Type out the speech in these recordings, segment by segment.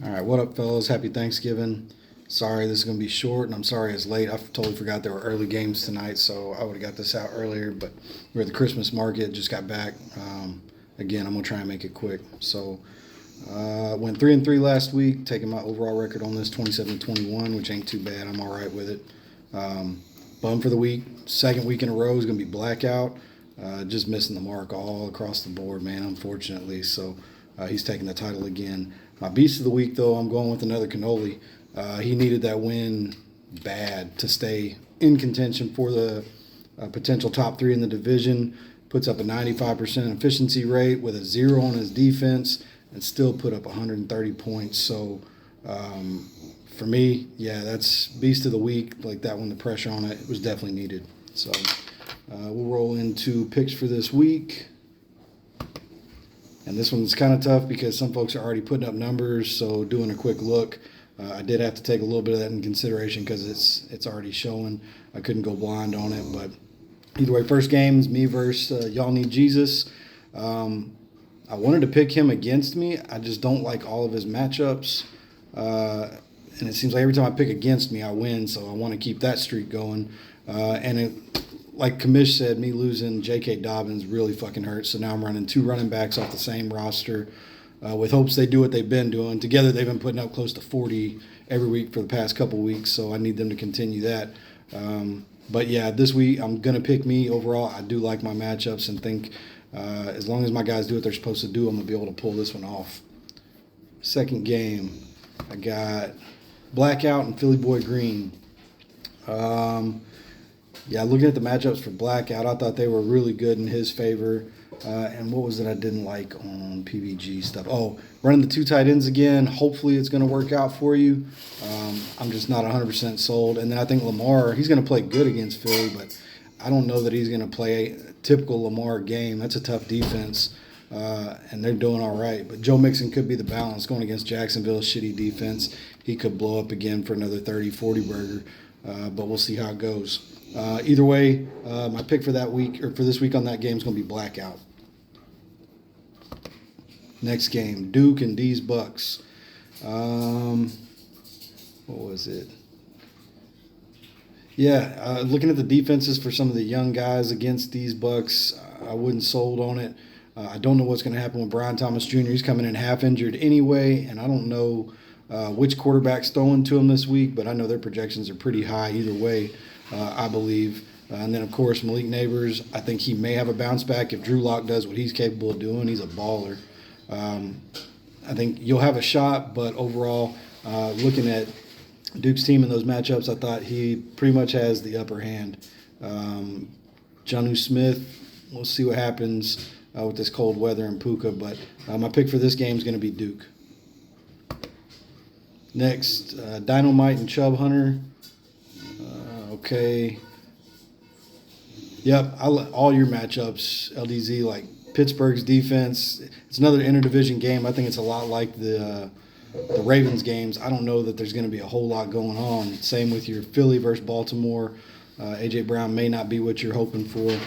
All right, what up, fellas? Happy Thanksgiving. Sorry this is going to be short, and I'm sorry it's late. I totally forgot there were early games tonight, so I would have got this out earlier, but we're at the Christmas market, just got back. Again, I'm going to try and make it quick. So, went 3-3 last week, taking my overall record on this 27-21, which ain't too bad. I'm all right with it. Bum for the week. Second week in a row is going to be blackout. Just missing the mark all across the board, man, unfortunately. So, he's taking the title again. My beast of the week, though, I'm going with another Cannoli. He needed that win bad to stay in contention for the potential top three in the division. Puts up a 95% efficiency rate with a 0 on his defense and still put up 130 points. So for me, yeah, that's beast of the week. Like that one, the pressure on it was definitely needed. So we'll roll into picks for this week. And this one's kind of tough because some folks are already putting up numbers. So doing a quick look, I did have to take a little bit of that in consideration because it's already showing. I couldn't go blind on it. But either way, first game's me versus Y'all Need Jesus. I wanted to pick him against me. I just don't like all of his matchups. And it seems like every time I pick against me, I win. So I want to keep that streak going. Like Kamish said, me losing J.K. Dobbins really fucking hurts. So now I'm running two running backs off the same roster with hopes they do what they've been doing. Together, they've been putting up close to 40 every week for the past couple weeks, so I need them to continue that. But, yeah, this week I'm going to pick me overall. I do like my matchups and think as long as my guys do what they're supposed to do, I'm going to be able to pull this one off. Second game, I got Blackout and Philly Boy Green. Yeah, looking at the matchups for Blackout, I thought they were really good in his favor. And what was it I didn't like on PVG stuff? Oh, running the two tight ends again. Hopefully it's going to work out for you. I'm just not 100% sold. And then I think Lamar, he's going to play good against Philly, but I don't know that he's going to play a typical Lamar game. That's a tough defense, and they're doing all right. But Joe Mixon could be the balance going against Jacksonville's shitty defense. He could blow up again for another 30, 40 burger, but we'll see how it goes. Either way, my pick for that week or for this week on that game is going to be Blackout. Next game, Duke and D's Bucks. What was it? Yeah, looking at the defenses for some of the young guys against these Bucks, I wouldn't sold on it. I don't know what's going to happen with Brian Thomas Jr. He's coming in half injured anyway, and I don't know which quarterback's throwing to him this week, but I know their projections are pretty high either way. I believe. And then, of course, Malik Neighbors, I think he may have a bounce back if Drew Lock does what he's capable of doing. He's a baller. I think you'll have a shot, but overall, looking at Duke's team in those matchups, I thought he pretty much has the upper hand. Jonnu Smith, we'll see what happens with this cold weather in Puka, but my pick for this game is going to be Duke. Next, Dynamite and Chubb Hunter. Okay. Yep, all your matchups, LDZ, like Pittsburgh's defense. It's another interdivision game. I think it's a lot like the Ravens games. I don't know that there's going to be a whole lot going on. Same with your Philly versus Baltimore. A.J. Brown may not be what you're hoping for.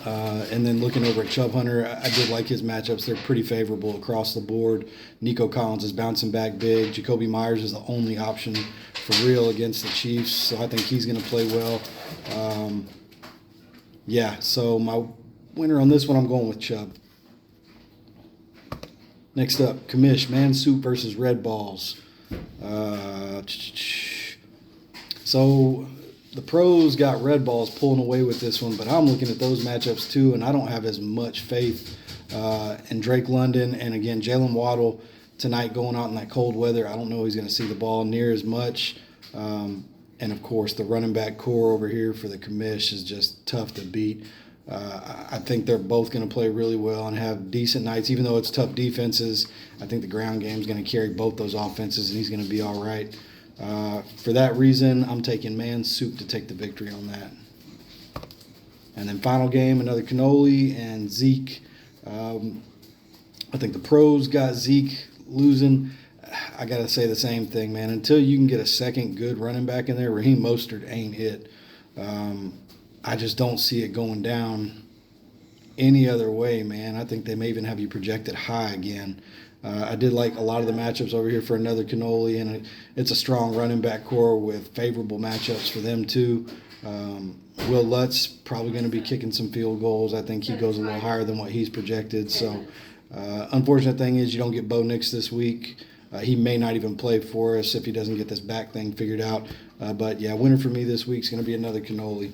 And then looking over at Chubb Hunter, I did like his matchups. They're pretty favorable across the board. Nico Collins is bouncing back big. Jacoby Myers is the only option for real against the Chiefs, so I think he's going to play well. Yeah, so my winner on this one, I'm going with Chubb. Next up, Kamish, Man Soup versus Red Balls. So the pros got Red Balls pulling away with this one, but I'm looking at those matchups too, and I don't have as much faith in Drake London. And again, Jalen Waddle tonight going out in that cold weather. I don't know he's going to see the ball near as much. And, of course, the running back core over here for the commish is just tough to beat. I think they're both going to play really well and have decent nights. Even though it's tough defenses, I think the ground game is going to carry both those offenses, and he's going to be all right. For that reason, I'm taking Man Soup to take the victory on that. And then final game, another Cannoli and Zeke. I think the pros got Zeke losing. I got to say the same thing, man. Until you can get a second good running back in there, Raheem Mostert ain't it. I just don't see it going down any other way, man. I think they may even have you projected high again. I did like a lot of the matchups over here for another cannoli, and it's a strong running back core with favorable matchups for them too. Will Lutz probably going to be kicking some field goals. I think he goes a little higher than what he's projected. So, unfortunate thing is you don't get Bo Nix this week. He may not even play for us if he doesn't get this back thing figured out. But yeah, winner for me this week is going to be another cannoli.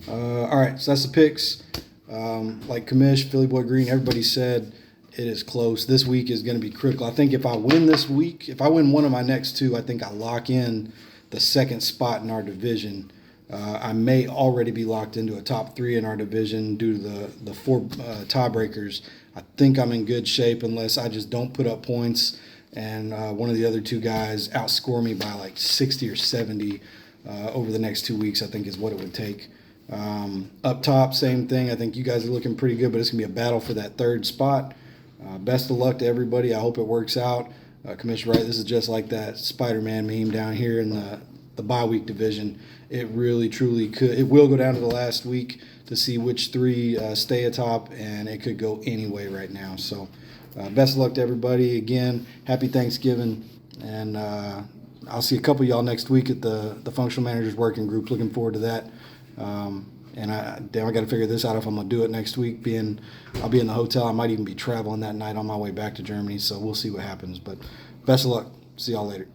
All right, so that's the picks. Like Kamish, Philly Boy Green, everybody said it is close. This week is going to be critical. I think if I win this week, if I win one of my next two, I think I lock in the second spot in our division. I may already be locked into a top three in our division due to the four tiebreakers. I think I'm in good shape unless I just don't put up points and one of the other two guys outscore me by like 60 or 70 over the next 2 weeks, I think is what it would take. Up top, same thing. I think you guys are looking pretty good, but it's going to be a battle for that third spot. Best of luck to everybody. I hope it works out. Commissioner Wright, this is just like that Spider-Man meme down here in the bye week division. It really, truly could. It will go down to the last week to see which three stay atop, and it could go any way right now. So best of luck to everybody. Again, happy Thanksgiving, and I'll see a couple of y'all next week at the Functional Managers Working Group. Looking forward to that. And I got to figure this out if I'm going to do it next week. I'll be in the hotel. I might even be traveling that night on my way back to Germany, so we'll see what happens. But best of luck. See y'all later.